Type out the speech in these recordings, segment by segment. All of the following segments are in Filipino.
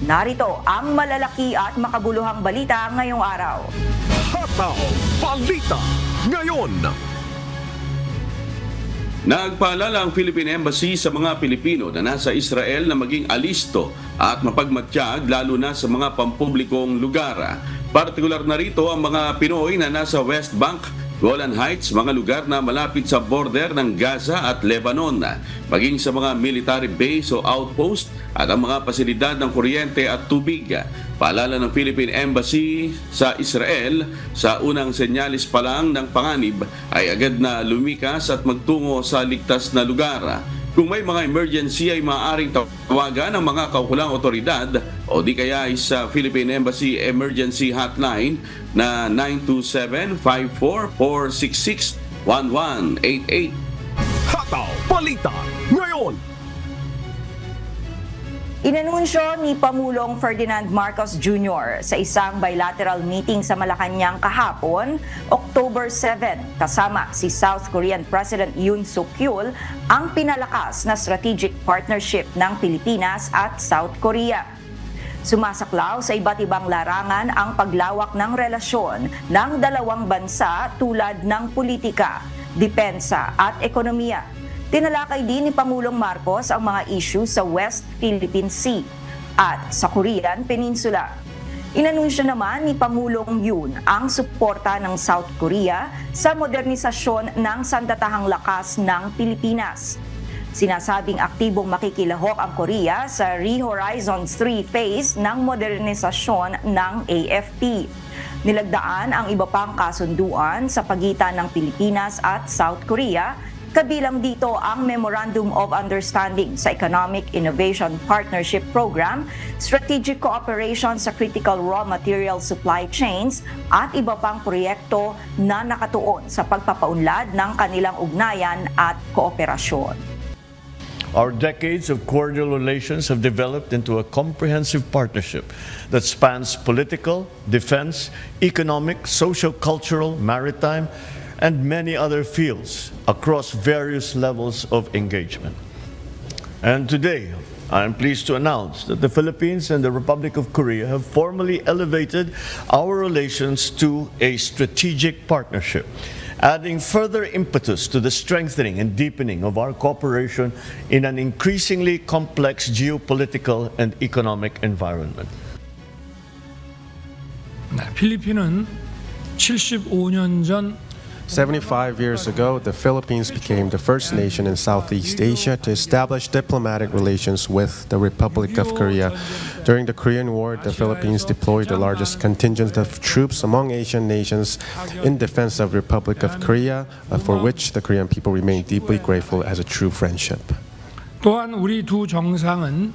Narito ang malalaki at makabuluhang balita ngayong araw. Hataw Balita ngayon. Nagpaalala ang Philippine Embassy sa mga Pilipino na nasa Israel na maging alisto at mapagmatsyag lalo na sa mga pampublikong lugar. Partikular na rito ang mga Pinoy na nasa West Bank, Golan Heights, mga lugar na malapit sa border ng Gaza at Lebanon, maging sa mga military base o outpost at ang mga pasilidad ng kuryente at tubig. Paalala ng Philippine Embassy sa Israel, sa unang senyalis pa lang ng panganib ay agad na lumikas at magtungo sa ligtas na lugar. Kung may mga emergency ay maaaring tawagan ng mga kaukulang otoridad o di kaya sa Philippine Embassy Emergency Hotline na 927-54-466-1188. Hataw Balita ngayon. Inanunsyo ni Pangulong Ferdinand Marcos Jr. sa isang bilateral meeting sa Malacanang kahapon, October 7, kasama si South Korean President Yoon Suk Yeol, ang pinalakas na strategic partnership ng Pilipinas at South Korea. Sumasaklaw sa iba't ibang larangan ang paglawak ng relasyon ng dalawang bansa tulad ng politika, depensa at ekonomiya. Tinalakay din ni Pangulong Marcos ang mga issue sa West Philippine Sea at sa Korean Peninsula. Inanunsyo naman ni Pangulong Yoon ang suporta ng South Korea sa modernisasyon ng sandatahang lakas ng Pilipinas. Sinasabing aktibong makikilahok ang Korea sa Re-Horizons 3 phase ng modernisasyon ng AFP. Nilagdaan ang iba pang kasunduan sa pagitan ng Pilipinas at South Korea. Kabilang dito ang Memorandum of Understanding sa Economic Innovation Partnership Program, strategic cooperation sa critical raw material supply chains at iba pang proyekto na nakatuon sa pagpapaunlad ng kanilang ugnayan at kooperasyon. Our decades of cordial relations have developed into a comprehensive partnership that spans political, defense, economic, socio-cultural, maritime, and many other fields across various levels of engagement. And today, I am pleased to announce that the Philippines and the Republic of Korea have formally elevated our relations to a strategic partnership, adding further impetus to the strengthening and deepening of our cooperation in an increasingly complex geopolitical and economic environment. 필리핀은 75년 전 75 years ago, the Philippines became the first nation in Southeast Asia to establish diplomatic relations with the Republic of Korea. During the Korean War, the Philippines deployed the largest contingent of troops among Asian nations in defense of the Republic of Korea, for which the Korean people remain deeply grateful as a true friendship. 또한 우리 두 정상은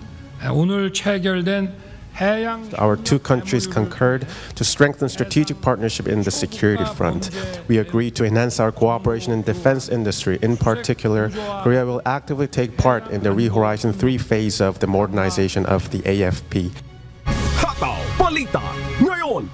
오늘 체결된 Our two countries concurred to strengthen strategic partnership in the security front. We agreed to enhance our cooperation in defense industry. In particular, Korea will actively take part in the Re-Horizon 3 phase of the modernization of the AFP. Hataw Balita ngayon.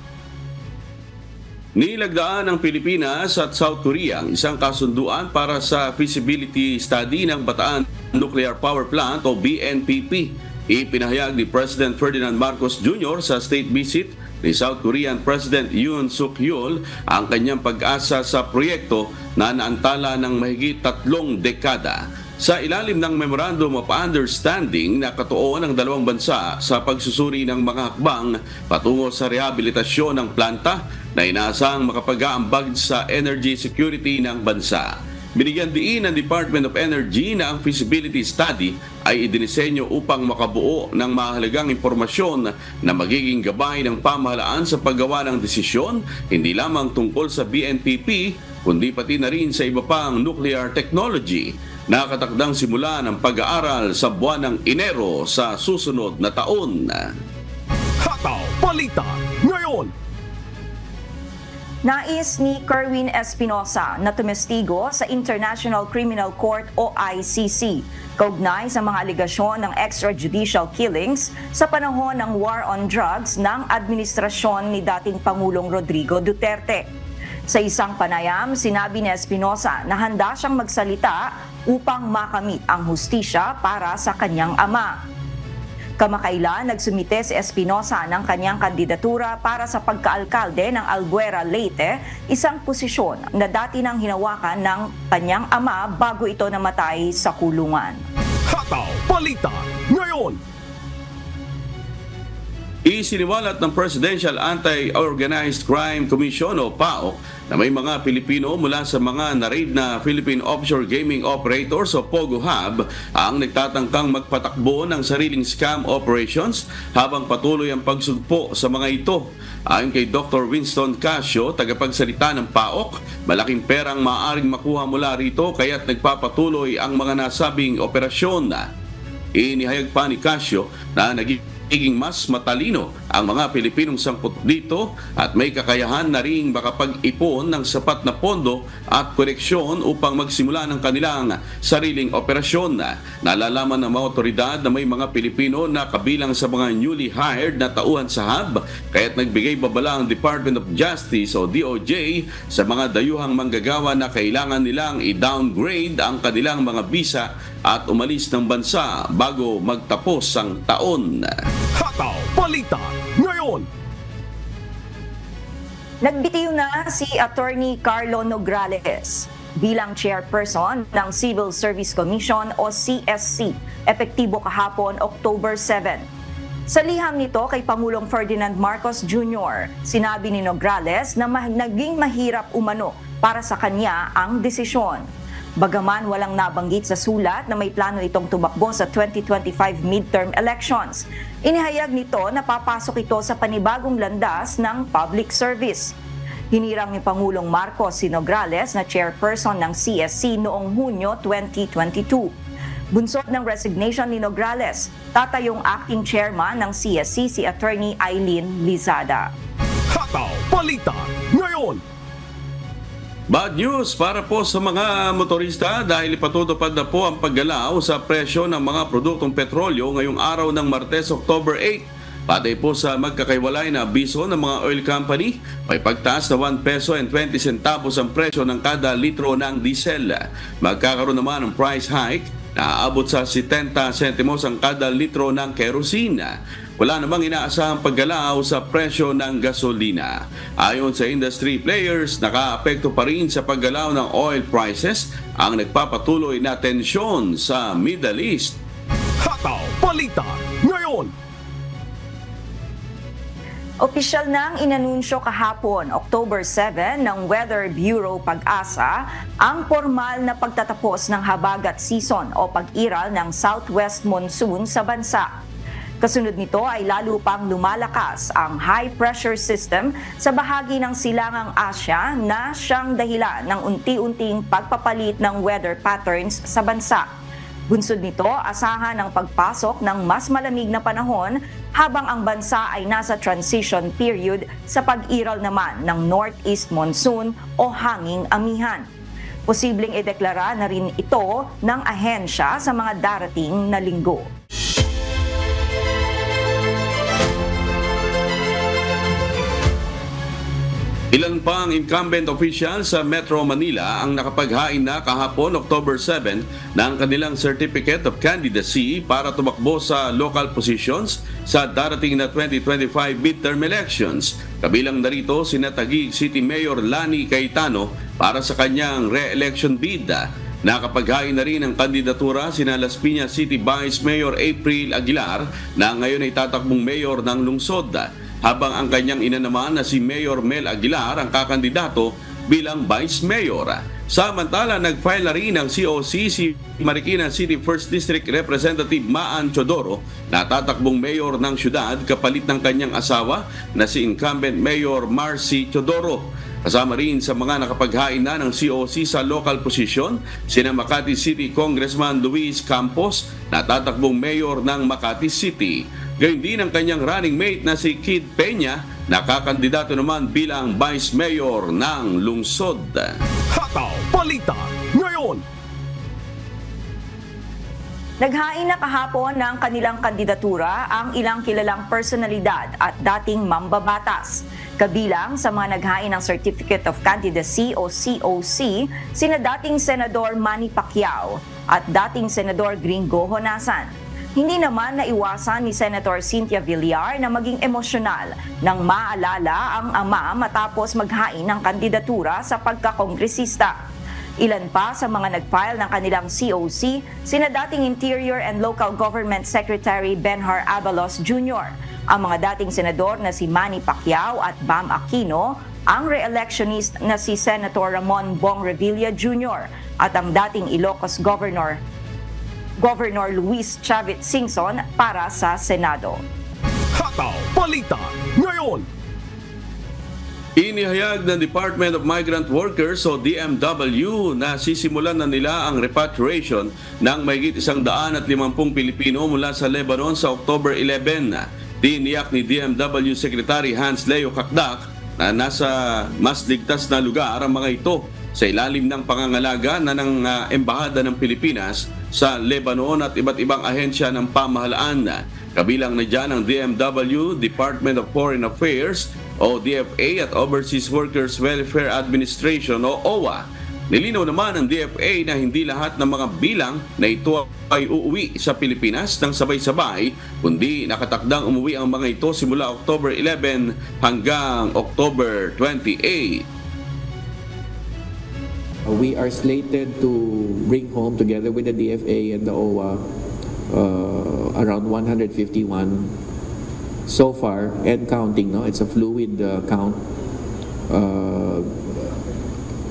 Nilagdaan ng Pilipinas at South Korea ang isang kasunduan para sa feasibility study ng Bataan Nuclear Power Plant o BNPP. Ipinahayag ni President Ferdinand Marcos Jr. sa state visit ni South Korean President Yoon Suk Yeol ang kanyang pag-asa sa proyekto na naantala ng mahigit 3 dekada. Sa ilalim ng Memorandum of Understanding na katuon ng dalawang bansa sa pagsusuri ng mga hakbang patungo sa rehabilitasyon ng planta na inaasahang makapag-aambag sa energy security ng bansa. Binigyan diin ng Department of Energy na ang feasibility study ay idinisenyo upang makabuo ng mahalagang impormasyon na magiging gabay ng pamahalaan sa paggawa ng desisyon, hindi lamang tungkol sa BNPP, kundi pati na rin sa iba pang nuclear technology. Nakatakdang simula ng pag-aaral sa buwan ng Enero sa susunod na taon. Hataw Balita ngayon. Nais ni Kerwin Espinosa na tumestigo sa International Criminal Court o ICC kaugnay sa mga aligasyon ng extrajudicial killings sa panahon ng war on drugs ng administrasyon ni dating Pangulong Rodrigo Duterte. Sa isang panayam, sinabi ni Espinosa na handa siyang magsalita upang makamit ang hustisya para sa kanyang ama. Kamakailan, nagsumite si Espinosa ng kanyang kandidatura para sa pagkaalkalde ng Albuera, Leyte, isang posisyon na dati nang hinawakan ng kanyang ama bago ito namatay sa kulungan. Hataw Balita ngayon. Isiniwalat ng Presidential Anti-Organized Crime Commission o PAOK na may mga Pilipino mula sa mga na-raid na Philippine Offshore Gaming Operators o POGO Hub ang nagtatangkang magpatakbo ng sariling scam operations habang patuloy ang pagsugpo sa mga ito. Ayon kay Dr. Winston Casio, tagapagsalita ng PAOK, malaking perang maaaring makuha mula rito kaya't nagpapatuloy ang mga nasabing operasyon. Inihayag pa ni Casio na naging mas matalino ang mga Pilipinong sangkot dito at may kakayahan na ring makapag-ipon ng sapat na pondo at koneksyon upang magsimula ng kanilang sariling operasyon. Nalalaman ng mga otoridad na may mga Pilipino na kabilang sa mga newly hired na tauhan sa hub kaya't nagbigay babala ang Department of Justice o DOJ sa mga dayuhang manggagawa na kailangan nilang i-downgrade ang kanilang mga visa at umalis ng bansa bago magtapos ang taon. Hataw Balita ngayon. Nagbitiw na si Attorney Carlo Nograles bilang chairperson ng Civil Service Commission o CSC, epektibo kahapon October 7. Sa liham nito kay Pangulong Ferdinand Marcos Jr., sinabi ni Nograles na naging mahirap umano para sa kanya ang desisyon. Bagaman walang nabanggit sa sulat na may plano itong tumakbo sa 2025 midterm elections, inihayag nito na papasok ito sa panibagong landas ng public service. Hinirang ni Pangulong Marcos si Nograles na chairperson ng CSC noong Hunyo 2022. Bunsod ng resignation ni Nograles, tatayong acting chairman ng CSC si Attorney Eileen Lizada. Hataw Balita ngayon. Bad news para po sa mga motorista dahil ipatutupad na po ang paggalaw sa presyo ng mga produktong petrolyo ngayong araw ng Martes, October 8. Patay po sa magkakaiwalay na abiso ng mga oil company, may pagtaas na 1 peso and 20 centavos ang presyo ng kada litro ng diesel. Magkakaroon naman ng price hike na aabot sa 70 sentimos ang kada litro ng kerosene. Wala namang inaasahang paggalaw sa presyo ng gasolina. Ayon sa industry players, nakaapekto pa rin sa paggalaw ng oil prices ang nagpapatuloy na tensyon sa Middle East. Hataw Balita ngayon. Opisyal nang inanunsyo kahapon, October 7, ng Weather Bureau Pag-asa ang formal na pagtatapos ng habagat season o pag-iral ng southwest monsoon sa bansa. Kasunod nito ay lalo pang lumalakas ang high-pressure system sa bahagi ng Silangang Asya na siyang dahilan ng unti-unting pagpapalit ng weather patterns sa bansa. Bunsod nito, asahan ang pagpasok ng mas malamig na panahon habang ang bansa ay nasa transition period sa pag-iral naman ng northeast monsoon o hanging amihan. Posibleng ideklara na rin ito ng ahensya sa mga darating na linggo. Ilan pang incumbent official sa Metro Manila ang nakapaghain na kahapon October 7 ng kanilang Certificate of Candidacy para tumakbo sa local positions sa darating na 2025 midterm elections. Kabilang narito sina Taguig City Mayor Lani Cayetano para sa kanyang re-election bid. Nakapaghain na rin ang kandidatura sina Las Piñas City Vice Mayor April Aguilar na ngayon ay tatakbong mayor ng lungsod, habang ang kanyang ina naman na si Mayor Mel Aguilar ang kakandidato bilang Vice Mayor. Samantala, nag-file na rin ng COC si Marikina City 1st District Representative Maan Chodoro na tatakbong mayor ng syudad kapalit ng kanyang asawa na si incumbent Mayor Marcy Chodoro. Kasama rin sa mga nakapaghain na ng COC sa local position, sina Makati City Congressman Luis Campos na tatakbong mayor ng Makati City. Gayun din ang kanyang running mate na si Kid Peña na kakandidato naman bilang Vice Mayor ng lungsod. Hataw Balita ngayon. Naghain na kahapon ng kanilang kandidatura ang ilang kilalang personalidad at dating mambabatas. Kabilang sa mga naghain ng Certificate of Candidacy o COC, sina dating Senador Manny Pacquiao at dating Senador Gringo Honasan. Hindi naman naiwasan ni Senator Cynthia Villar na maging emosyonal nang maalala ang ama matapos maghain ng kandidatura sa pagkakongresista. Ilan pa sa mga nag-file ng kanilang COC, sina dating Interior and Local Government Secretary Benhar Abalos Jr., ang mga dating senador na si Manny Pacquiao at Bam Aquino, ang re-electionist na si Senator Ramon Bong Revilla Jr. at ang dating Ilocos Governor Luis Chavit Singson para sa Senado. Hataw Balita ngayon. Inihayag ng Department of Migrant Workers o DMW na sisimulan na nila ang repatriation ng mahigit 150 Pilipino mula sa Lebanon sa October 11. Tiniyak ni DMW Secretary Hans Leo Kakdak na nasa mas ligtas na lugar ang mga ito sa ilalim ng pangangalaga ng Embahada ng Pilipinas sa Lebanon at iba't ibang ahensya ng pamahalaan. Kabilang na dyan ang DMW, Department of Foreign Affairs o DFA at Overseas Workers Welfare Administration o OWA. Nilinaw naman ng DFA na hindi lahat ng mga bilang na ito ay uuwi sa Pilipinas ng sabay-sabay, kundi nakatakdang umuwi ang mga ito simula October 11 hanggang October 28. We are slated to bring home together with the DFA and the OWA around 151 so far and counting. No, it's a fluid count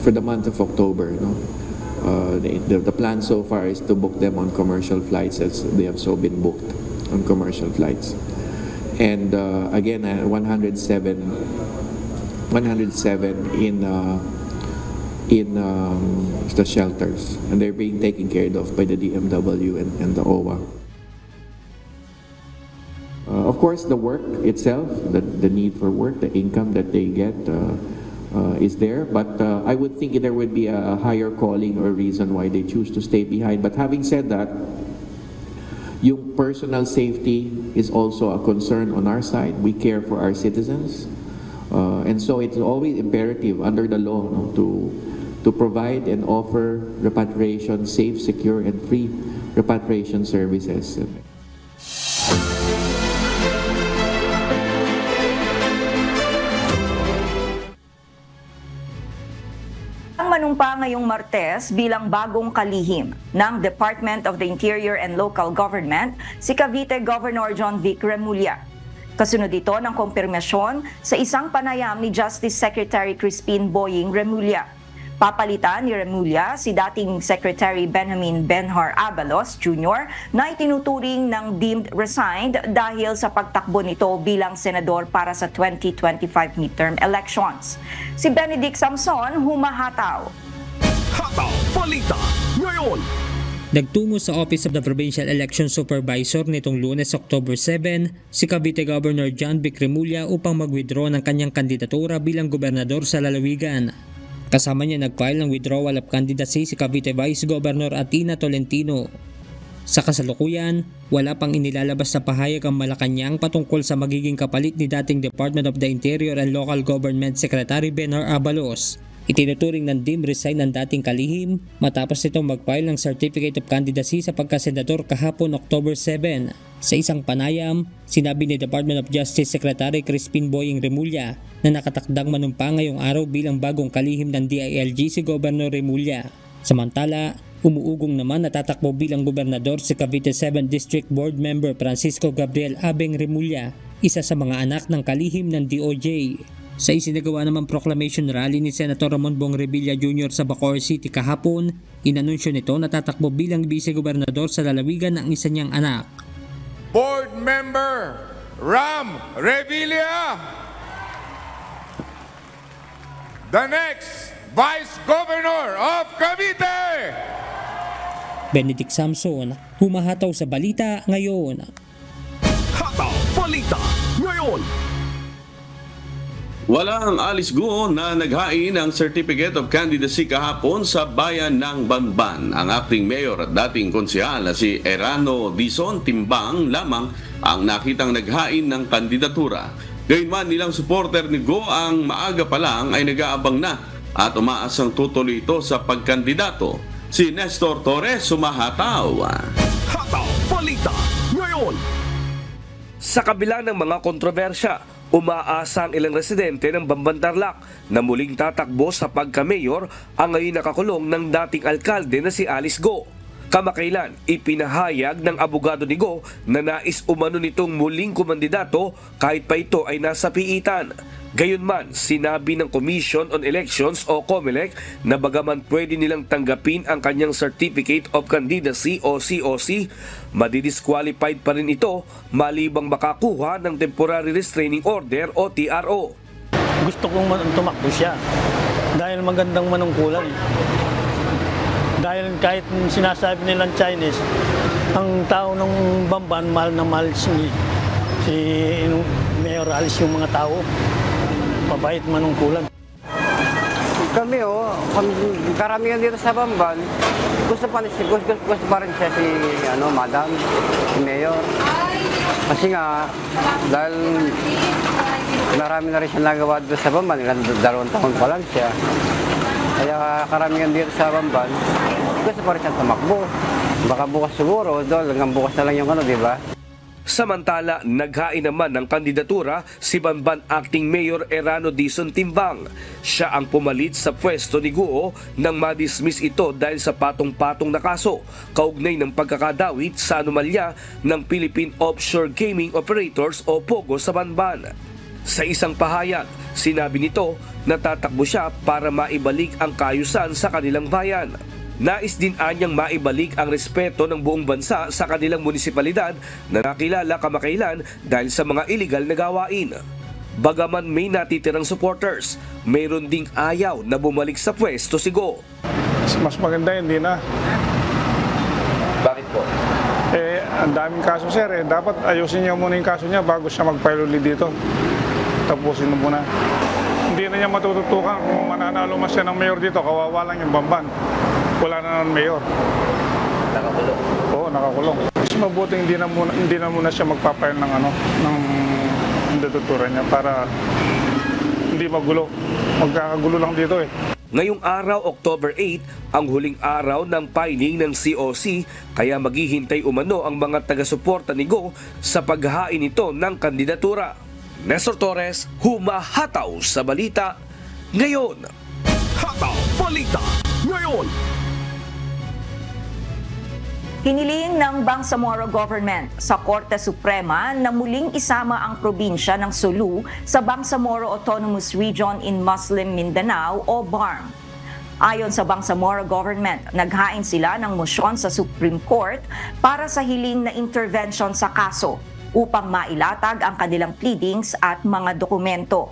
for the month of October. No, the plan so far is to book them on commercial flights, as they have so been booked on commercial flights. And again, 107 in the shelters, and they're being taken care of by the DMW and the OWA. Of course, the work itself, the need for work, the income that they get is there, but I would think there would be a higher calling or reason why they choose to stay behind. But having said that, yung personal safety is also a concern on our side. We care for our citizens, and so it's always imperative under the law, no, to provide and offer repatriation, safe, secure, and free repatriation services. Ang manumpa ngayong Martes bilang bagong kalihim ng Department of the Interior and Local Government si Cavite Governor John Vic Remulla. Kasunod ito ng kumpirmasyon sa isang panayam ni Justice Secretary Crispin Boying Remulla. Papalitan ni Remulla si dating Secretary Benjamin Benhar Abalos Jr. na itinuturing ng deemed resigned dahil sa pagtakbo nito bilang senador para sa 2025 midterm elections. Si Benedict Samson humahataw. Hataw Balita ngayon. Nagtungo sa Office of the Provincial Election Supervisor nitong Lunes, October 7, si Cavite Governor John Vic Remulla upang mag-withdraw ng kanyang kandidatura bilang gobernador sa lalawigan. Kasama niya nag-file ng withdrawal of candidacy si Cavite Vice Governor Atina Tolentino. Sa kasalukuyan, wala pang inilalabas sa pahayag ang Malacanang patungkol sa magiging kapalit ni dating Department of the Interior and Local Government Secretary Benhar Abalos. Itinuturing ng deemed resign ng dating kalihim matapos itong mag-file ng Certificate of Candidacy sa pagkasenador kahapon October 7. Sa isang panayam, sinabi ni Department of Justice Secretary Crispin Boying Remulla na nakatakdang manumpa ngayong araw bilang bagong kalihim ng DILG si Governor Remulla. Samantala, umuugong naman na tatakbo bilang gobernador si Cavite 7 District Board Member Francisco Gabriel Abeng Remulla, isa sa mga anak ng kalihim ng DOJ. Sa isinagawa namang proclamation rally ni Senator Ramon Bong Revilla Jr. sa Bacoor City kahapon, inanunsyo nito na tatakbo bilang vice-gobernador sa lalawigan ng isa niyang anak. Board Member Ram Revilla, the next Vice Governor of Cavite. Benedict Samson, humahataw sa balita ngayon. Hataw Balita ngayon. Walang alis go na naghain ng Certificate of Candidacy kahapon sa bayan ng Banban. Ang acting mayor at dating konsehal na si Erano Dizon Timbang lamang ang nakitang naghain ng kandidatura. Gayunman nilang supporter ni Go ang maaga pa lang ay nag-aabang na at umaasang tutuloy ito sa pagkandidato. Si Nestor Torres sumahataw. Hataw Balita ngayon. Sa kabila ng mga kontrobersya, umaasa ang ilang residente ng Bamban-Tarlac na muling tatakbo sa pagka-mayor ang ngayon nakakulong ng dating alkalde na si Alice Go. Kamakailan, ipinahayag ng abogado ni Go na nais umano nitong muling kumandidato kahit pa ito ay nasa piitan. Gayunman, sinabi ng Commission on Elections o COMELEC na bagaman pwede nilang tanggapin ang kanyang Certificate of Candidacy o COC, madidisqualified pa rin ito malibang makakuha ng Temporary Restraining Order o TRO. Gusto kong tumakbo siya dahil magandang manungkulan. Dahil kahit sinasabi nilang Chinese, ang tao ng Bamban, mahal na mahal si Mayor Alice yung mga tao. Mabait manungkulan. Kami karamihan dito sa Bamban, gusto pa rin siya si Madam, si Mayor. Kasi nga, dahil marami na rin siya nagawa dito sa Bamban, 2 taon pa lang siya. Kaya karamihan dito sa Bamban, gusto pa rin siya tumakbo. Baka bukas siguro, hanggang bukas na lang yung di ba? Samantala, naghain naman ng kandidatura si Bamban Acting Mayor Erano Dizon Timbang. Siya ang pumalit sa pwesto ni Guo nang madismiss ito dahil sa patong-patong na kaso kaugnay ng pagkakadawit sa anomalya ng Philippine Offshore Gaming Operators o POGO sa Bamban. Sa isang pahayag, sinabi nito na tatakbo siya para maibalik ang kaayusan sa kanilang bayan. Nais din anyang maibalik ang respeto ng buong bansa sa kanilang munisipalidad na nakilala kamakailan dahil sa mga iligal na gawain. Bagaman may natitirang supporters, mayroon ding ayaw na bumalik sa pwesto si Go. Mas maganda hindi na. Bakit po? Ang daming kaso sir, dapat ayusin niya muna yung kaso niya bago siya mag-file ulit dito. Tapusin mo muna. Hindi na niya matututukan kung mananalo mas siya ng mayor dito, kawawa lang yung Bamban. Wala na ng mayor. Nakakulong? Oo, nakakulong. Mas mabuti hindi na muna siya magpapail ng ng tututuran niya para hindi magulo. Magkakagulo lang dito Ngayong araw, October 8, ang huling araw ng filing ng COC, kaya maghihintay umano ang mga taga-suporta ni Go sa paghahain nito ng kandidatura. Nestor Torres, humahataw sa balita ngayon. Hataw Balita ngayon. Hiniling ng Bangsamoro Government sa Korte Suprema na muling isama ang probinsya ng Sulu sa Bangsamoro Autonomous Region in Muslim Mindanao o BARM. Ayon sa Bangsamoro Government, naghain sila ng mosyon sa Supreme Court para sa hiling na intervention sa kaso upang mailatag ang kanilang pleadings at mga dokumento.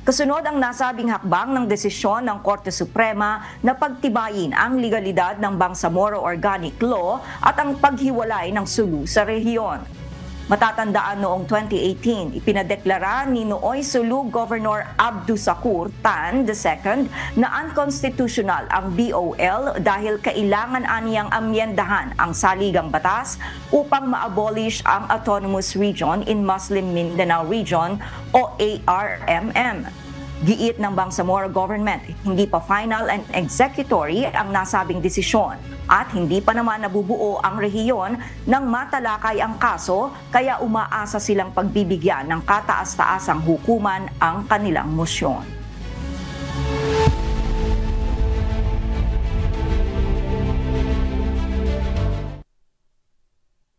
Kasunod ang nasabing hakbang ng desisyon ng Korte Suprema na pagtibayin ang legalidad ng Bangsamoro Organic Law at ang paghiwalay ng Sulu sa rehiyon. Matatandaan noong 2018, ipinadeklara ni Nooy Sulu Governor Abdusakur Tan II na unconstitutional ang BOL dahil kailangan aniyang amyendahan ang saligang batas upang ma-abolish ang Autonomous Region in Muslim Mindanao Region o ARMM. Giit ng Bangsamoro Government, hindi pa final and executory ang nasabing desisyon at hindi pa naman nabubuo ang rehiyon nang matalakay ang kaso kaya umaasa silang pagbibigyan ng kataas-taasang hukuman ang kanilang mosyon.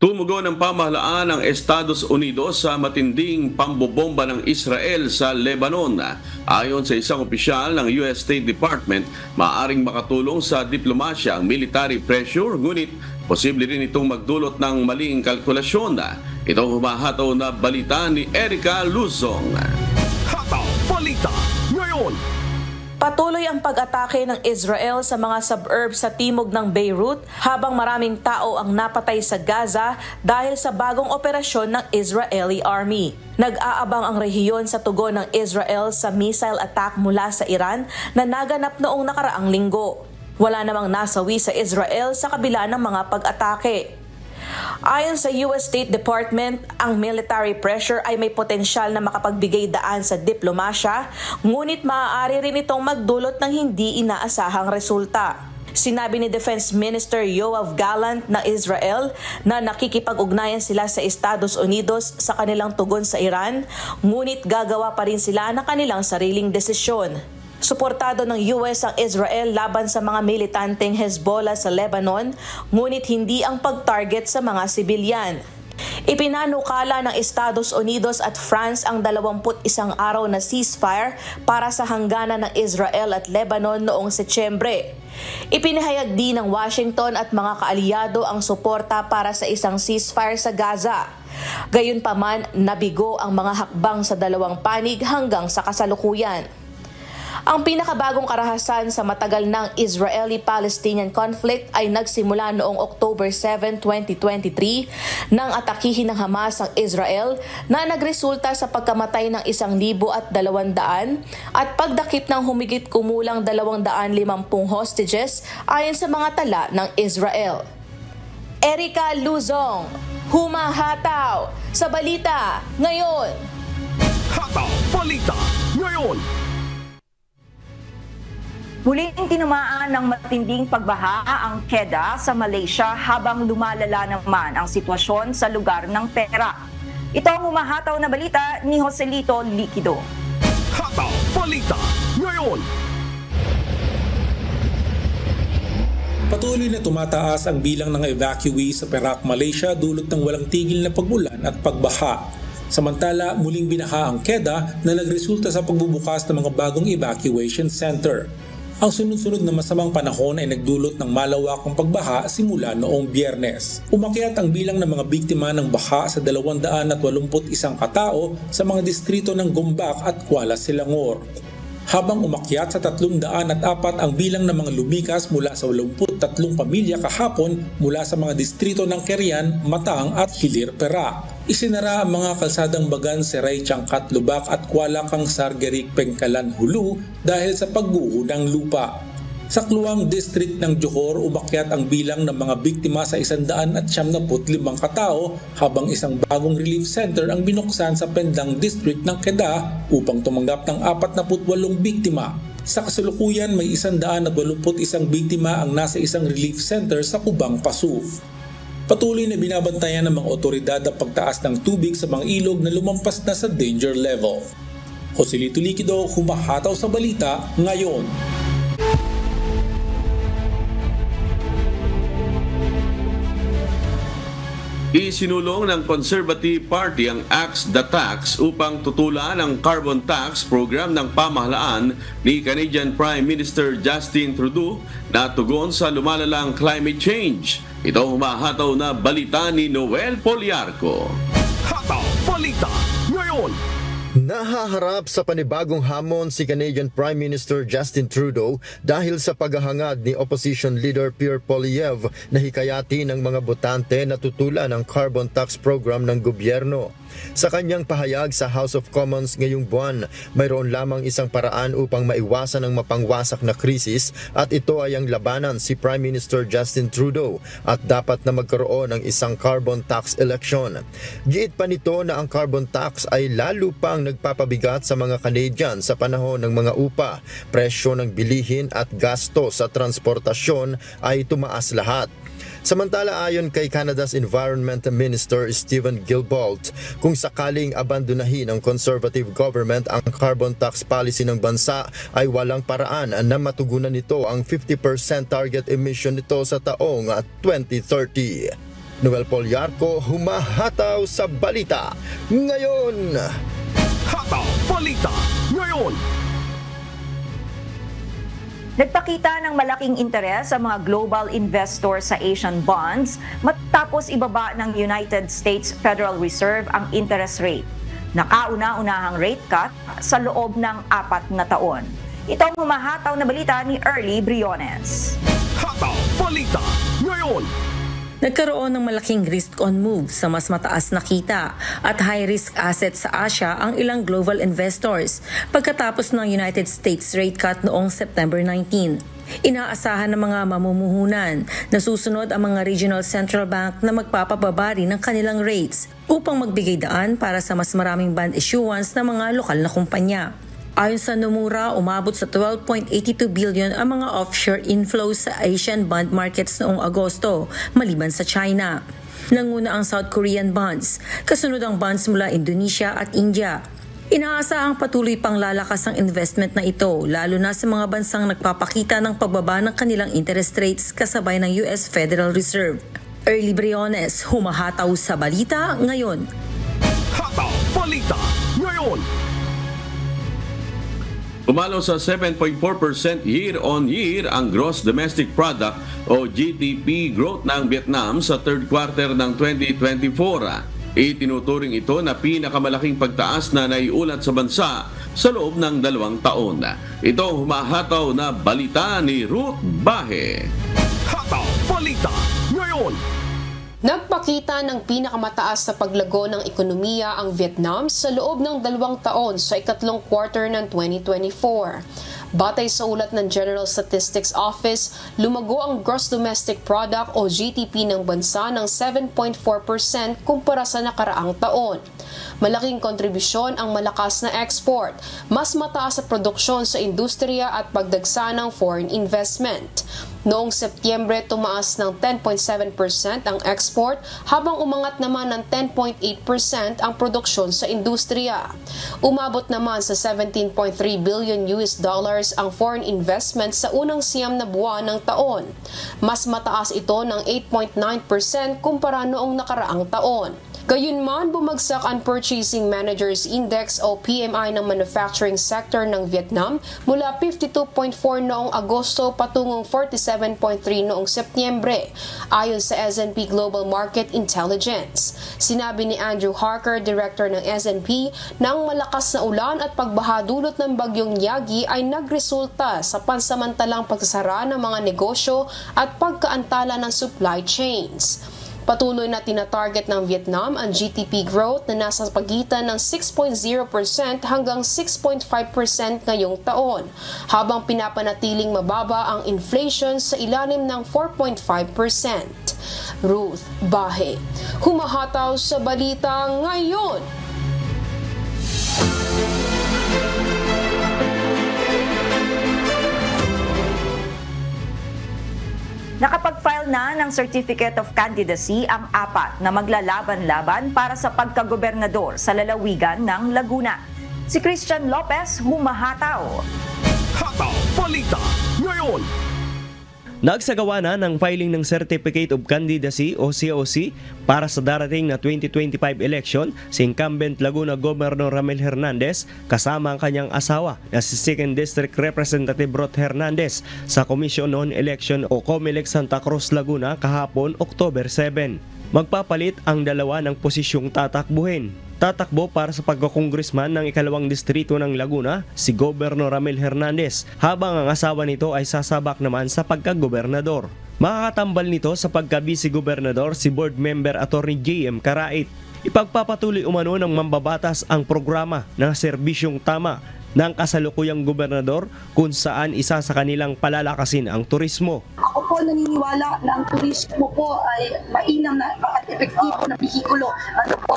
Tumugon ng pamahalaan ng Estados Unidos sa matinding pambobomba ng Israel sa Lebanon. Ayon sa isang opisyal ng US State Department, maaaring makatulong sa diplomasya ang military pressure, ngunit posible rin itong magdulot ng maling kalkulasyon. Ito ang humahataw na balita ni Erica Luzong. Hataw Balita ngayon. Patuloy ang pag-atake ng Israel sa mga suburbs sa timog ng Beirut habang maraming tao ang napatay sa Gaza dahil sa bagong operasyon ng Israeli Army. Nag-aabang ang rehiyon sa tugon ng Israel sa missile attack mula sa Iran na naganap noong nakaraang linggo. Wala namang nasawi sa Israel sa kabila ng mga pag-atake. Ayon sa US State Department, ang military pressure ay may potensyal na makapagbigay daan sa diplomasya, ngunit maaari rin itong magdulot ng hindi inaasahang resulta. Sinabi ni Defense Minister Yoav Gallant ng Israel na nakikipag-ugnayan sila sa Estados Unidos sa kanilang tugon sa Iran, ngunit gagawa pa rin sila ng kanilang sariling desisyon. Suportado ng US ang Israel laban sa mga militanteng Hezbollah sa Lebanon, ngunit hindi ang pag-target sa mga sibilyan. Ipinanukala ng Estados Unidos at France ang 21 araw na ceasefire para sa hangganan ng Israel at Lebanon noong Setyembre. Ipinahayag din ng Washington at mga kaalyado ang suporta para sa isang ceasefire sa Gaza. Gayunpaman, nabigo ang mga hakbang sa dalawang panig hanggang sa kasalukuyan. Ang pinakabagong karahasan sa matagal ng Israeli-Palestinian conflict ay nagsimula noong October 7, 2023 nang atakihin ng Hamas ang Israel na nagresulta sa pagkamatay ng 1,200 at pagdakip ng humigit kumulang 250 hostages ayon sa mga tala ng Israel. Erica Luzong, humahataw sa balita ngayon. Hataw Balita ngayon. Muling tinamaan ng matinding pagbaha ang Kedah sa Malaysia habang lumalala naman ang sitwasyon sa lugar ng Perak. Ito ang humahataw na balita ni Joselito Liquido. Hataw Balita ngayon. Patuloy na tumataas ang bilang ng evacuee sa Perak, Malaysia dulot ng walang tigil na pag-ulan at pagbaha. Samantala, muling binaha ang Kedah na nagresulta sa pagbubukas ng mga bagong evacuation center. Ang sunod-sunod na masamang panahon ay nagdulot ng malawakang pagbaha simula noong Biyernes. Umakyat ang bilang ng mga biktima ng baha sa 281 katao sa mga distrito ng Gombak at Kuala Selangor. Habang umakyat sa 304 ang bilang ng mga lumikas mula sa 83 pamilya kahapon mula sa mga distrito ng Kerian, Mataang at Hilir, Perak. Isinara ang mga kalsadang Bagan, Seray, Tiangkat, Lubak at Kuala Kangsar, Gerik, Pengkalan, Hulu dahil sa pagguho ng lupa. Sa Kluang District ng Johor, umakyat ang bilang ng mga biktima sa 175 katao habang isang bagong relief center ang binuksan sa Pendang District ng Kedah upang tumanggap ng 48 biktima. Sa kasalukuyan, may 181 biktima ang nasa isang relief center sa Kubang, Pasu. Patuloy na binabantayan ng mga otoridad ang pagtaas ng tubig sa mga ilog na lumampas na sa danger level. Joselito Liquido, humahataw sa balita ngayon. Isinulong ng Conservative Party ang Axe the Tax upang tutulan ang carbon tax program ng pamahalaan ni Canadian Prime Minister Justin Trudeau na tugon sa lumalalang climate change. Ito humahataw na balita ni Noel Poliarco. Hataw Balita ngayon. Nahaharap sa panibagong hamon si Canadian Prime Minister Justin Trudeau dahil sa paghahangad ni Opposition Leader Pierre Poilievre na hikayatin ng mga botante na tutulan ang carbon tax program ng gobyerno. Sa kanyang pahayag sa House of Commons ngayong buwan, mayroon lamang isang paraan upang maiwasan ang mapangwasak na krisis at ito ay ang labanan si Prime Minister Justin Trudeau at dapat na magkaroon ng isang carbon tax election. Giit pa nito na ang carbon tax ay lalo pang nagpapabigat sa mga Canadian sa panahon ng mga upa, presyo ng bilihin at gasto sa transportasyon ay tumaas lahat. Samantala ayon kay Canada's Environment Minister Stephen Guilbeault, kung sakaling abandonahin ng Conservative government ang carbon tax policy ng bansa ay walang paraan na matugunan nito ang 50% target emission nito sa taong 2030. Noel Poliarco, humahataw sa balita ngayon. Hataw Balita ngayon. Nagpakita ng malaking interes sa mga global investors sa Asian bonds matapos ibaba ng United States Federal Reserve ang interest rate. Nakauna-unahang rate cut sa loob ng 4 na taon. Ito ang humahataw na balita ni Early Briones. Hataw Balita ngayon. Nagkaroon ng malaking risk-on move sa mas mataas na kita at high-risk assets sa Asia ang ilang global investors pagkatapos ng United States rate cut noong September 19. Inaasahan ng mga mamumuhunan na susunod ang mga regional central bank na magpapababa rin ng kanilang rates upang magbigay daan para sa mas maraming bond issuance ng mga lokal na kumpanya. Ayon sa Nomura, umabot sa 12.82 billion ang mga offshore inflows sa Asian bond markets noong Agosto, maliban sa China. Nanguna ang South Korean bonds, kasunod ang bonds mula Indonesia at India. Inaasahang patuloy pang lalakas ang investment na ito, lalo na sa mga bansang nagpapakita ng pagbaba ng kanilang interest rates kasabay ng US Federal Reserve. Early Briones, humahataw sa balita ngayon. Hataw Balita ngayon. Pumalo sa 7.4% year-on-year ang Gross Domestic Product o GDP growth ng Vietnam sa third quarter ng 2024. Itinuturing ito na pinakamalaking pagtaas na naiulat sa bansa sa loob ng 2 taon. Ito ang humahataw na balita ni Ruth Bahe. Hataw Balita ngayon. Nagpakita ng pinakamataas na paglago ng ekonomiya ang Vietnam sa loob ng 2 taon sa ikatlong quarter ng 2024. Batay sa ulat ng General Statistics Office, lumago ang Gross Domestic Product o GDP ng bansa ng 7.4% kumpara sa nakaraang taon. Malaking kontribusyon ang malakas na export, mas mataas sa produksyon sa industriya at pagdagsa ng foreign investment. Noong Setyembre, tumaas ng 10.7% ang export habang umangat naman ng 10.8% ang produksyon sa industriya. Umabot naman sa $17.3 billion ang foreign investment sa unang 9 na buwan ng taon. Mas mataas ito ng 8.9% kumpara noong nakaraang taon. Gayunman, bumagsak ang Purchasing Managers Index o PMI ng manufacturing sector ng Vietnam mula 52.4 noong Agosto patungong 47.3 noong Setyembre, ayon sa S&P Global Market Intelligence. Sinabi ni Andrew Harker, director ng S&P, na ang malakas na ulan at pagbaha dulot ng bagyong Yagi ay nagresulta sa pansamantalang pagsasara ng mga negosyo at pagkaantala ng supply chains. Patuloy na tinatarget ng Vietnam ang GDP growth na nasa pagitan ng 6.0% hanggang 6.5% ngayong taon, habang pinapanatiling mababa ang inflation sa ilalim ng 4.5%. Ruth Bahe, humahataw sa balita ngayon. Nakapag-file na ng Certificate of Candidacy ang 4 na maglalaban-laban para sa pagkagobernador sa lalawigan ng Laguna. Si Christian Lopez, humahataw. Hataw Balita ngayon. Nagsagawa na ng filing ng Certificate of Candidacy o COC para sa darating na 2025 election si incumbent Laguna Governor Ramil Hernandez kasama ang kanyang asawa na si 2nd District Representative Rod Hernandez sa Commission on Election o COMELEC Santa Cruz, Laguna kahapon October 7. Magpapalit ang dalawa ng posisyong tatakbuhin. Tatakbo para sa pagkakongresman ng 2nd distrito ng Laguna si Governor Ramil Hernandez habang ang asawa nito ay sasabak naman sa pagkagobernador. Makakatambal nito sa pagka-vice-gobernador si board member Attorney J.M. Carait. Ipagpapatuloy umano ng mambabatas ang programa ng serbisyong tama ng kasalukuyang gobernador kung saan isa sa kanilang palalakasin ang turismo. Ako po naniniwala na ang turismo po ay mainam na at epektibo na bihikulo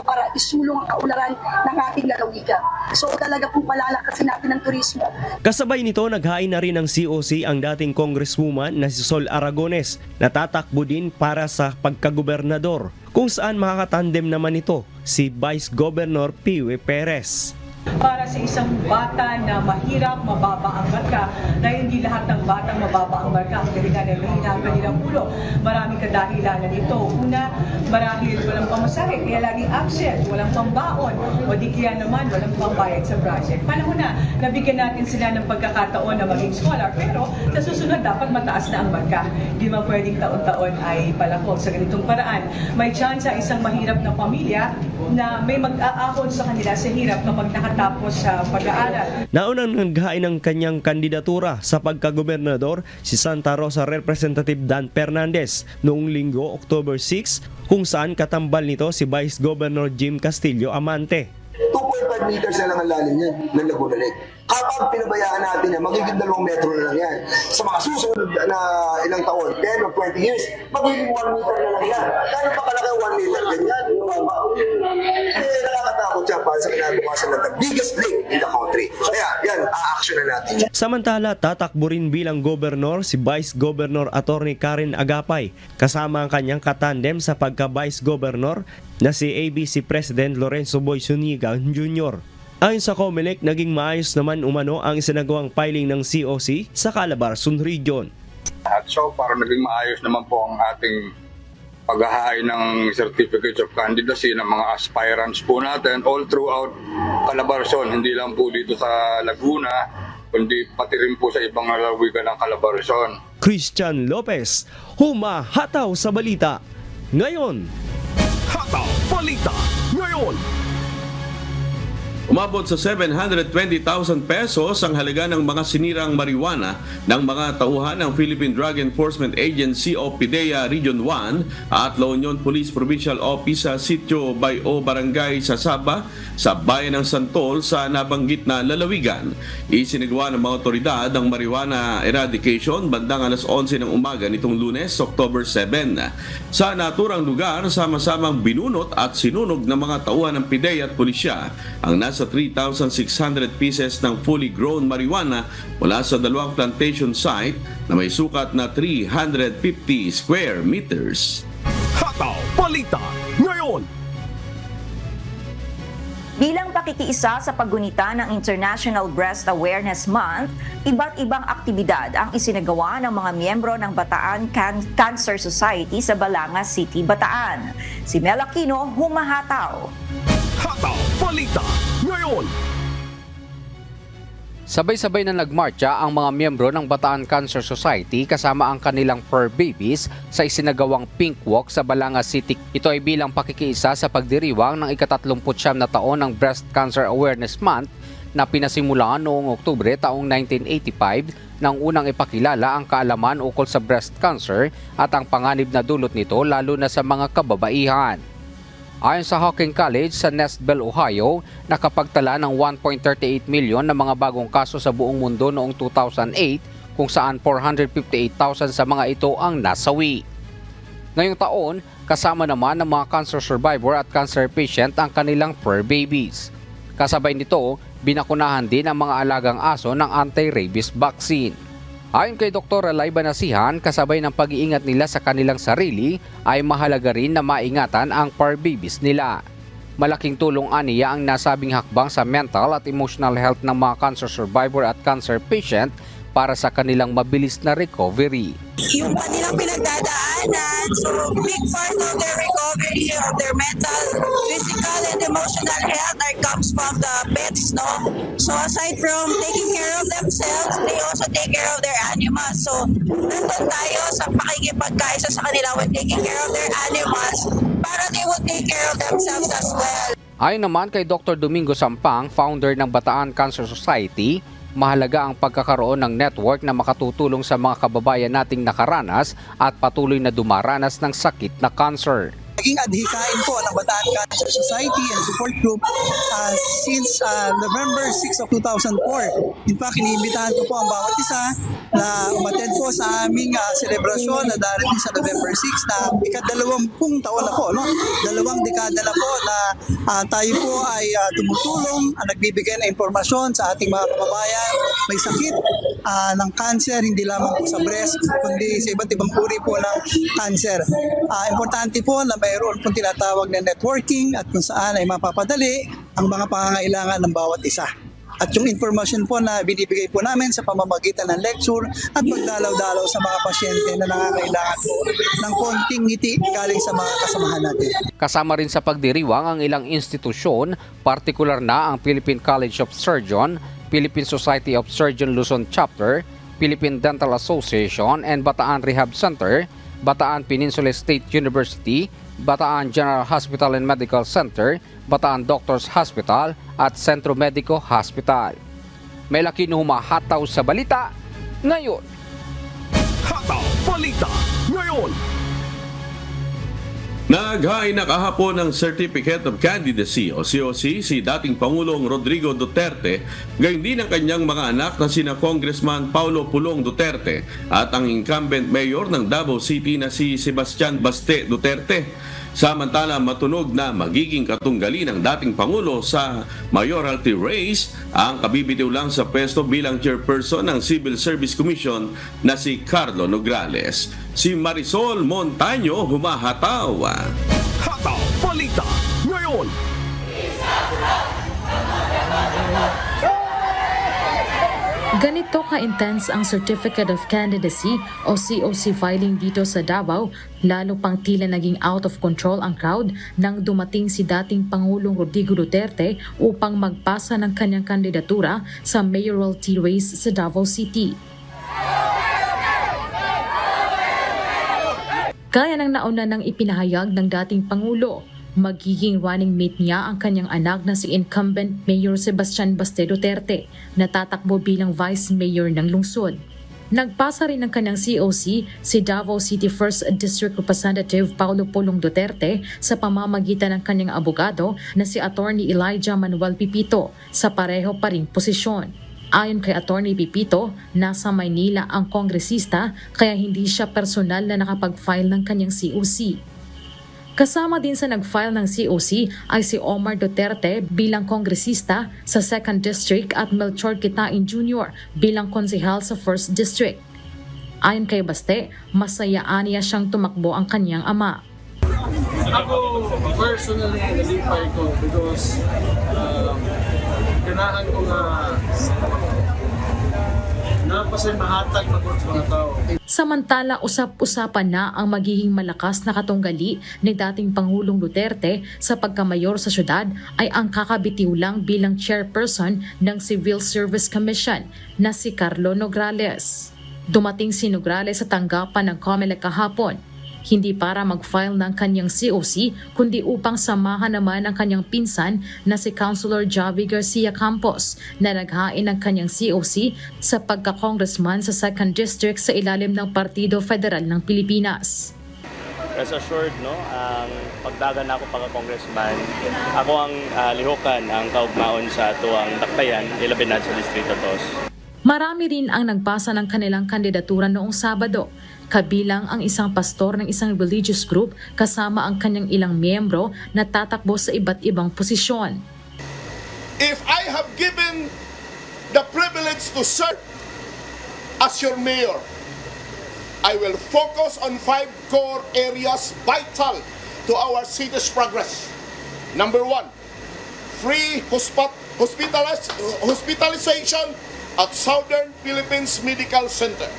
para isulong ang kaunlaran ng ating lalawigan. So talaga po palalakasin natin ang turismo. Kasabay nito, naghain na rin ng COC ang dating congresswoman na si Sol Aragones na tatakbo din para sa pagkagobernador, kung saan makakatandem naman ito si Vice Governor Piwe Perez. Para sa isang bata na mahirap, mababa ang marka, na hindi lahat ng batang mababa ang marka ang galingan ng hina ang kanilang ulo. Maraming kadahilanan ito. Una, marahil walang pamasahe, kaya laging absent, walang pambaon, o di kaya naman walang pambayad sa project. Panahon na, nabigyan natin sila ng pagkakataon na maging scholar, pero sa susunod dapat mataas na ang marka. Di man pwedeng taon-taon ay palakol sa ganitong paraan. May chance sa isang mahirap na pamilya na may mag-aahon sa kanila sa hirap kapag nakatapos sa pag-aaral. Naunang naghain ng kanyang kandidatura sa pagkagobernador si Santa Rosa Representative Dan Fernandez noong Linggo, October 6, kung saan katambal nito si Vice Governor Jim Castillo Amante. 2.5 meters na lang ang lalim niyan ng Laguna Lake. Kapag pinabayaan natin yan, magiging 2 metro na lang yan. Sa mga susunod na ilang taon, 10 or 20 years, magiging 1 meter na lang yan. Kano pa kalaki 1 meter? Ganyan. Nakakatakot siya para sa kinabukasan ng the biggest league in the country. Kaya yan, a-action na natin. Samantala, tatakbo rin bilang gobernador si Vice Governor Atty. Karen Agapay kasama ang kanyang katandem sa pagka-Vice Governor na si ABC President Lorenzo Boy Zuniga Jr. Ayon sa COMELEC, naging maayos naman umano ang isinagawang filing ng COC sa Calabarzon Region. At so far, naging maayos naman po ang ating paghahain ng certificates of candidacy ng mga aspirants po natin all throughout Calabarzon, hindi lang po dito sa Laguna, kundi pati rin po sa ibang lalawigan ng Calabarzon. Christian Lopez, humahataw sa balita ngayon. Hataw Balita ngayon. Umabot sa 720,000 pesos ang halaga ng mga sinirang marijuana ng mga tauhan ng Philippine Drug Enforcement Agency o PDEA Region 1 at La Union Police Provincial Office sa Sitio Bayo, Barangay Sasaba sa bayan ng Santol sa nabanggit na lalawigan. Isinagawa ng mga otoridad ang marijuana eradication bandang alas 11 ng umaga nitong Lunes, October 7. Sa naturang lugar, sama-samang binunot at sinunog ng mga tauhan ng PDEA at pulisya ang sa 3,600 pieces ng fully grown marijuana mula sa dalawang plantation site na may sukat na 350 square meters. Hataw Balita ngayon. Bilang pakikiisa sa paggunita ng International Breast Awareness Month, iba't ibang aktibidad ang isinagawa ng mga miyembro ng Bataan Cancer Society sa Balanga City, Bataan. Si Mel Aquino, humahataw. Hataw Balita ngayon. Sabay-sabay na nagmarcha ang mga miyembro ng Bataan Cancer Society kasama ang kanilang fur babies sa isinagawang Pink Walk sa Balanga City. Ito ay bilang pakikiisa sa pagdiriwang ng ika-39 na taon ng Breast Cancer Awareness Month na pinasimulaan noong Oktubre taong 1985 nang unang ipakilala ang kaalaman ukol sa breast cancer at ang panganib na dulot nito lalo na sa mga kababaihan. Ayon sa Hawking College sa Nestville, Ohio, nakapagtala ng 1.38 milyon na mga bagong kaso sa buong mundo noong 2008 kung saan 458,000 sa mga ito ang nasawi. Ngayong taon, kasama naman ng mga cancer survivor at cancer patient ang kanilang fur babies. Kasabay nito, binakunahan din ang mga alagang aso ng anti-rabies vaccine. Ayon kay Dr. Alay Banasihan, kasabay ng pag-iingat nila sa kanilang sarili ay mahalaga rin na maingatan ang fur babies nila. Malaking tulong aniya ang nasabing hakbang sa mental at emotional health ng mga cancer survivor at cancer patient para sa kanilang mabilis na recovery. Yung kanilang pinagdadaanan, so big part of their recovery, of their mental, physical, and emotional health comes from the pets, no? So aside from taking care of themselves, they also take care of their animals. So nandun tayo sa pakikipagkaisa sa kanila when taking care of their animals para they will take care of themselves as well. Ayon naman kay Dr. Domingo Sampang, founder ng Bataan Cancer Society, mahalaga ang pagkakaroon ng network na makatutulong sa mga kababayan nating nakaranas at patuloy na dumaranas ng sakit na cancer. Naging adhikain po ng Bataan Cancer Society and Support Group since November 6 of 2004. In fact, iniimbitahan ko po ang bawat isa na umattend po sa aming selebrasyon na darating sa November 6 na ika-20 taon na po. No? 2 dekada na po na tayo po ay tumutulong, nagbibigay ng impormasyon sa ating mga kababayan may sakit ng cancer, hindi lamang po sa breast, kundi sa iba't ibang uri po ng cancer. Importante po na mayroon pong tinatawag na networking at kung saan ay mapapadali ang mga pangangailangan ng bawat isa. At yung information po na binibigay po namin sa pamamagitan ng lecture at pagdalaw-dalaw sa mga pasyente na nangangailangan po ng konting ngiti galing sa mga kasamahan natin. Kasama rin sa pagdiriwang ang ilang institusyon, partikular na ang Philippine College of Surgeons, Philippine Society of Surgeons Luzon Chapter, Philippine Dental Association and Bataan Rehab Center, Bataan Peninsula State University, Bataan General Hospital and Medical Center, Bataan Doctors Hospital at Centro Medico Hospital. May laki na humahataw sa balita ngayon. Hataw Balita ngayon. Naghain na kahapon ng Certificate of Candidacy o COC si dating Pangulong Rodrigo Duterte, gayon din ang kanyang mga anak na sina Congressman Paulo Pulong Duterte at ang incumbent mayor ng Davao City na si Sebastian Baste Duterte. Samantala, matunog na magiging katunggali ng dating Pangulo sa mayoralty race ang kabibitiw lang sa pwesto bilang chairperson ng Civil Service Commission na si Carlo Nograles. Si Marisol Montaño humahataw. Hataw Balita ngayon. Ganito ka-intense ang Certificate of Candidacy o COC filing dito sa Davao, lalo pang tila naging out of control ang crowd nang dumating si dating Pangulong Rodrigo Duterte upang magpasa ng kanyang kandidatura sa mayoralty race sa Davao City. Kaya ng nauna nang ipinahayag ng dating Pangulo, magiging running mate niya ang kanyang anak na si incumbent Mayor Sebastian Baste Duterte na tatakbo bilang Vice Mayor ng lungsod. Nagpasa rin ng kanyang COC si Davao City 1st District Representative Paulo Pulong Duterte sa pamamagitan ng kanyang abogado na si Attorney Elijah Manuel Pipito sa pareho pa ring posisyon. Ayon kay Attorney Pipito, nasa Maynila ang kongresista kaya hindi siya personal na nakapag-file ng kanyang COC. Kasama din sa nag-file ng COC ay si Omar Duterte bilang kongresista sa 2nd District at Melchor Kitain Jr. bilang konsehal sa 1st District. Ayon kay Baste, masayaan niya siyang tumakbo ang kanyang ama. Ako personally nalipay ko because ganahan ko nga napasay mahatag magod sa mga tao. Samantala, usap-usapan na ang magiging malakas na katunggali ni dating Pangulong Duterte sa pagkamayor sa syudad ay ang kakabitiw lang bilang chairperson ng Civil Service Commission na si Carlo Nograles. Dumating si Nograles sa tanggapan ng COMELEC kahapon, hindi para mag-file ng kanyang COC kundi upang samahan naman ang kanyang pinsan na si Councilor Javi Garcia Campos na naghain ng kanyang COC sa pagka-congressman sa 2nd District sa ilalim ng Partido Federal ng Pilipinas. Rest assured, no, ang pagdagan ako pagka-congressman, ako ang lihukan ang kaugmaon sa tuwang dakbayan, ilabi na sa Distrito 2. Marami rin ang nagpasa ng kanilang kandidatura noong Sabado, kabilang ang isang pastor ng isang religious group kasama ang kanyang ilang miyembro na tatakbo sa iba't ibang posisyon. If I have given the privilege to serve as your mayor, I will focus on 5 core areas vital to our city's progress. Number 1, free hospitalization at Southern Philippines Medical Center.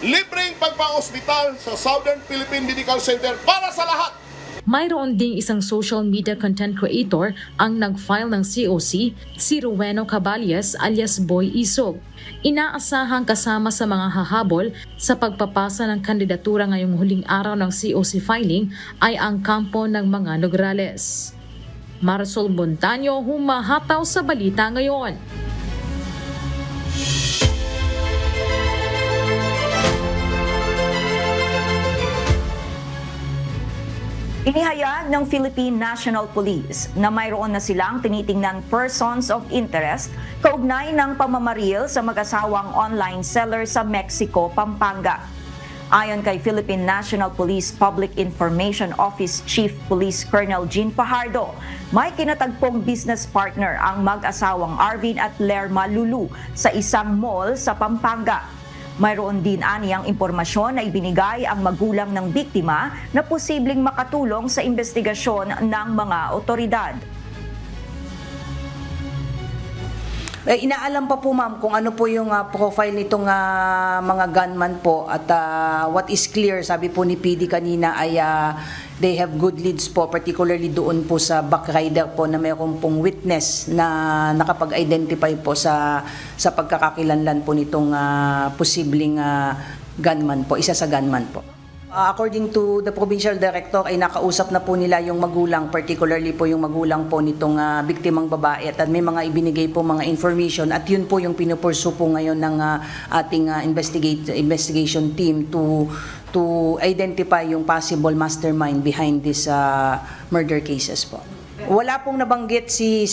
Libreng pagpa-hospital sa Southern Philippine Medical Center para sa lahat. Mayroon ding isang social media content creator ang nag-file ng COC, si Rueno Caballes alias Boy Isog. Inaasahang kasama sa mga hahabol sa pagpapasa ng kandidatura ngayong huling araw ng COC filing ay ang kampo ng mga Nograles. Marisol Montaño humahataw sa balita ngayon. Inihayag ng Philippine National Police na mayroon na silang tinitingnan persons of interest kaugnay ng pamamaril sa mag-asawang online seller sa Mexico, Pampanga. Ayon kay Philippine National Police Public Information Office Chief Police Colonel Jean Fajardo, may kinatagpong business partner ang mag-asawang Arvin at Lerma Lulu sa isang mall sa Pampanga. Mayroon din aniyang impormasyon na ibinigay ang magulang ng biktima na posibleng makatulong sa investigasyon ng mga otoridad. Inaalam pa po ma'am kung ano po yung profile nitong mga gunman po at what is clear, sabi po ni PD kanina ay they have good leads po, particularly doon po sa backrider po na mayroon pong witness na nakapag-identify po sa pagkakakilanlan po nitong posibleng gunman po, isa sa gunman po. According to the provincial director ay nakausap na po nila yung magulang, particularly po yung magulang po nitong biktimang babae at may mga ibinigay po mga information at yun po yung pinupursu po ngayon ng ating investigation team to identify yung possible mastermind behind this murder cases po. Wala pong nabanggit si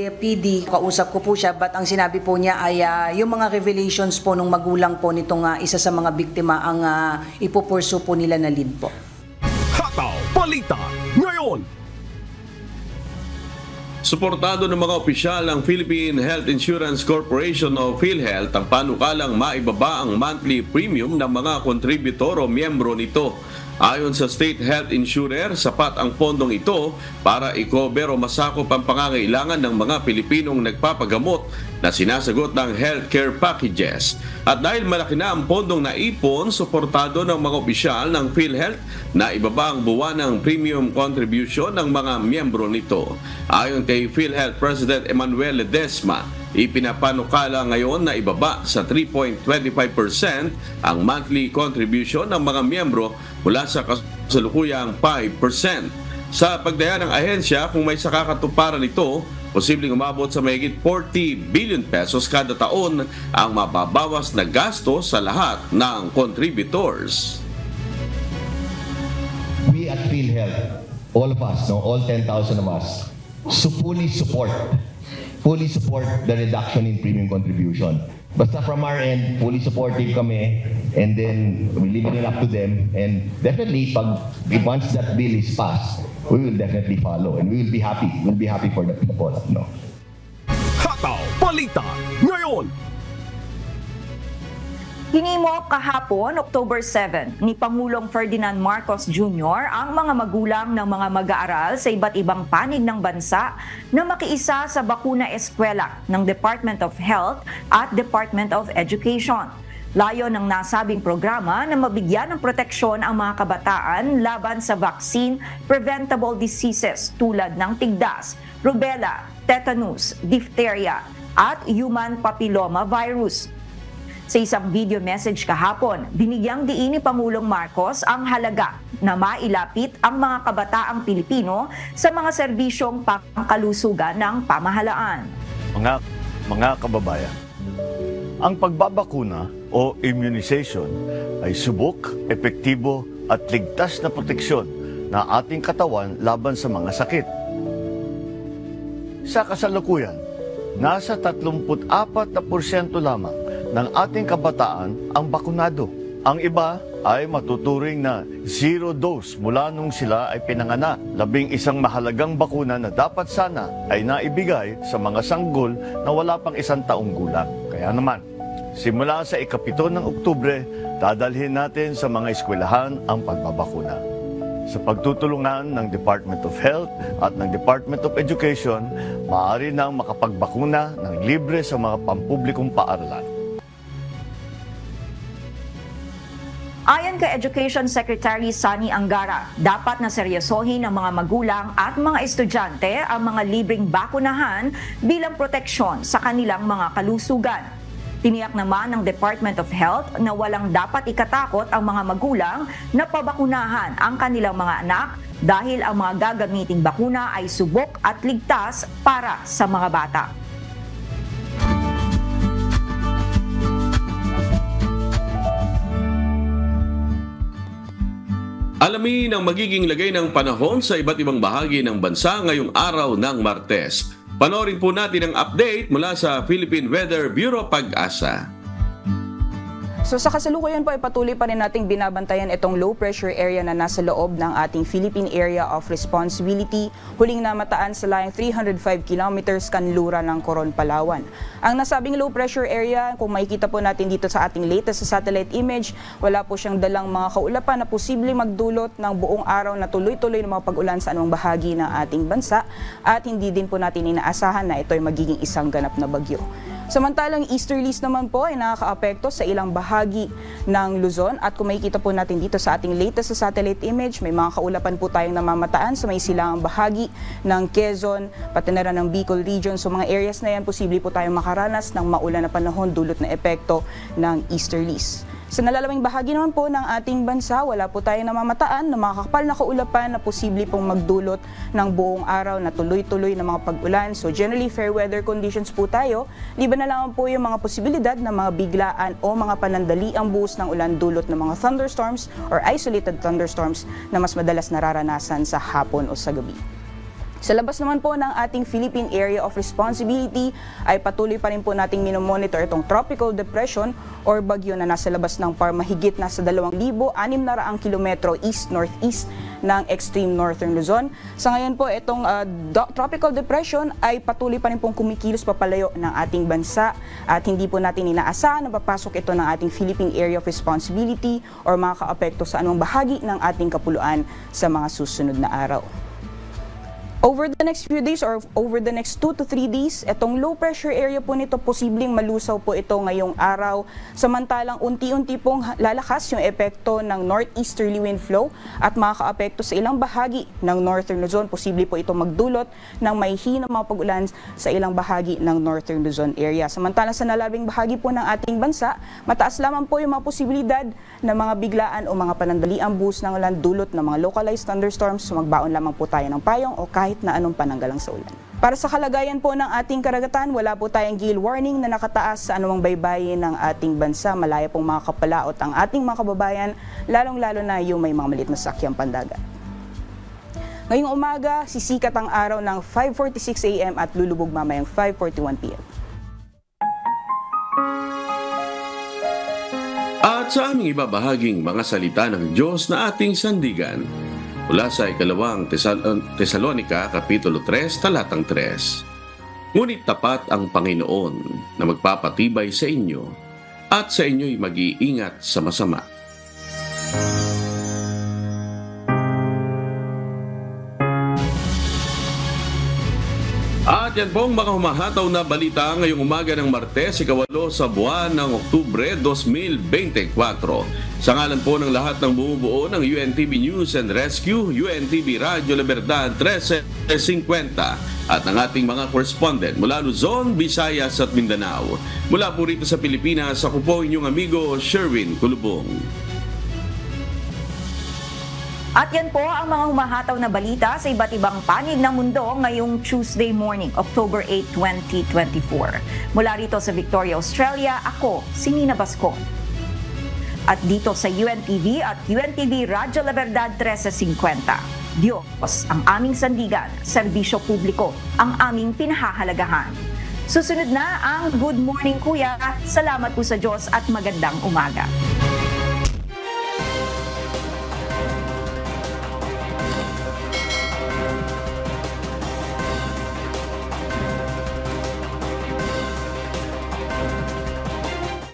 PD, kausap ko po siya, but ang sinabi po niya ay yung mga revelations po ng magulang po nitong isa sa mga biktima ang ipupursu po nila na lead po. Hataw Balita ngayon. Suportado ng mga opisyal ng Philippine Health Insurance Corporation o PhilHealth ang panukalang maibaba ang monthly premium ng mga kontributor o miyembro nito. Ayon sa State Health Insurer, sapat ang pondong ito para i-cover o masakop ang pangangailangan ng mga Pilipinong nagpapagamot na sinasagot ng healthcare packages. At dahil malaki na ang pondong naipon, suportado ng mga opisyal ng PhilHealth na ibaba ang buwan ng premium contribution ng mga miyembro nito. Ayon kay PhilHealth President Emmanuel Ledesma, ipinapanukala ngayon na ibaba sa 3.25% ang monthly contribution ng mga miyembro mula sa kasalukuyang 5%. Sa pagdaya ng ahensya, kung may sakakatuparan nito, posibleng umabot sa mahigit 40 billion pesos kada taon ang mababawas na gasto sa lahat ng contributors. We at PhilHealth, all of us, all 10,000 of us, fully support the reduction in premium contribution. Basta from our end, fully supportive kami, and then we leave it up to them. And definitely, once that bill is passed, we will definitely follow, and we will be happy. We'll be happy for the people. No? Hataw Balita ngayon. Hinimok kahapon, October 7, ni Pangulong Ferdinand Marcos Jr. ang mga magulang ng mga mag-aaral sa iba't ibang panig ng bansa na makiisa sa bakuna eskwela ng Department of Health at Department of Education. Layo ng nasabing programa na mabigyan ng proteksyon ang mga kabataan laban sa vaccine-preventable diseases tulad ng tigdas, rubella, tetanus, diphtheria at human papilloma virus. Sa isang video message kahapon, binigyang diin ni Pangulong Marcos ang halaga na mailapit ang mga kabataang Pilipino sa mga serbisyong pangkalusugan ng pamahalaan. Mga kababayan, ang pagbabakuna o immunization ay subok, epektibo at ligtas na proteksyon na ating katawan laban sa mga sakit. Sa kasalukuyan, nasa 34% lamang ng ating kabataan ang bakunado. Ang iba ay matuturing na zero dose mula nung sila ay pinanganak. 11 mahalagang bakuna na dapat sana ay naibigay sa mga sanggol na wala pang 1 taong gulang. Kaya naman, simula sa ika-7 ng Oktubre, dadalhin natin sa mga eskwelahan ang pagbabakuna. Sa pagtutulungan ng Department of Health at ng Department of Education, maaari nang makapagbakuna ng libre sa mga pampublikong paaralan. Ayon kay Education Secretary Sani Angara, dapat na seryosohin ng mga magulang at mga estudyante ang mga libreng bakunahan bilang proteksyon sa kanilang mga kalusugan. Tiniyak naman ng Department of Health na walang dapat ikatakot ang mga magulang na pabakunahan ang kanilang mga anak dahil ang mga gagamiting bakuna ay subok at ligtas para sa mga bata. Alamin ang magiging lagay ng panahon sa iba't ibang bahagi ng bansa ngayong araw ng Martes. Panoorin po natin ang update mula sa Philippine Weather Bureau Pag-asa. So sa kasalukuyan po ay patuloy pa rin nating binabantayan itong low pressure area na nasa loob ng ating Philippine Area of Responsibility, huling namataan sa layang 305 kilometers kanlura ng Coron, Palawan. Ang nasabing low pressure area, kung makikita po natin dito sa ating latest sa satellite image, wala po siyang dalang mga kaulapan na posibleng magdulot ng buong araw na tuloy-tuloy ng mga pag-ulan sa anumang bahagi ng ating bansa at hindi din po natin inaasahan na ito ay magiging isang ganap na bagyo. Samantalang easterlies naman po ay nakakaapekto sa ilang bahagi ng Luzon at kung makikita po natin dito sa ating latest sa satellite image, may mga kaulapan po tayong namamataan sa may silangang bahagi ng Quezon, pati na rin ng Bicol region. So mga areas na yan, posible po tayong makaranas ng maulan na panahon dulot na epekto ng easterlies. Sa nalalawing bahagi naman po ng ating bansa, wala po tayong namamataan na mga kakapal na kaulapan na posible pong magdulot ng buong araw na tuloy-tuloy na mga pag-ulan. So generally, fair weather conditions po tayo. Liban na lang po yung mga posibilidad na mga biglaan o mga panandaliang buhos ng ulan dulot ng mga thunderstorms or isolated thunderstorms na mas madalas nararanasan sa hapon o sa gabi. Sa labas naman po ng ating Philippine Area of Responsibility ay patuloy pa rin po nating minomonitor itong tropical depression or bagyo na nasa labas ng PAR mahigit nasa 2,600 kilometro east-northeast ng extreme northern Luzon. Sa ngayon po itong tropical depression ay patuloy pa rin pong kumikilos papalayo ng ating bansa at hindi po natin inaasahan na papasok ito ng ating Philippine Area of Responsibility or makakaapekto sa anumang bahagi ng ating kapuluan sa mga susunod na araw. Over the next few days or over the next 2 to 3 days, itong low pressure area po nito posibleng malusaw po ito ngayong araw. Samantalang unti-unti pong lalakas yung epekto ng northeasterly wind flow at makakaapekto sa ilang bahagi ng northern Luzon. Posible po ito magdulot ng may hinang mga pag-ulan sa ilang bahagi ng northern Luzon area. Samantalang sa nalabing bahagi po ng ating bansa, mataas lamang po yung mga posibilidad na mga biglaan o mga panandaliang buhos ng ulan dulot ng mga localized thunderstorms. So magbaon lamang po tayo ng payong o kahit na anong pananggalang sa ulan. Para sa kalagayan po ng ating karagatan, wala po tayong gale warning na nakataas sa anumang baybayin ng ating bansa. Malaya pong makakapalaot ang ating mga kababayan, lalong-lalo na yung may mga maliit na sakyang pandagat. Ngayong umaga, sisikat ang araw ng 5:46 a.m. at lulubog mamayang 5:41 p.m. At sa aming ibabahaging mga salita ng Diyos na ating sandigan, mula sa ikalawang Tesalonica, Kapitulo 3, talatang 3. Ngunit tapat ang Panginoon na magpapatibay sa inyo at sa inyo'y mag-iingat sa masama. At yan pong mga humahataw na balita ngayong umaga ng Martes, ikawalo sa buwan ng Oktubre 2024. Sa ngalan po ng lahat ng bumubuo ng UNTV News and Rescue, UNTV Radyo La Verdad 1350 at ng ating mga correspondent mula Luzon, Visayas at Mindanao. Mula po rito sa Pilipinas, ako po inyong amigo Sherwin Kulubong. At yan po ang mga humahataw na balita sa iba't ibang panig ng mundo ngayong Tuesday morning, October 8, 2024. Mula rito sa Victoria, Australia, ako, si Nina Bascon. At dito sa UNTV at UNTV Radyo La Verdad 1350. Diyos ang aming sandigan, serbisyo publiko ang aming pinahahalagahan. Susunod na ang Good Morning Kuya. Salamat po sa Diyos at magandang umaga.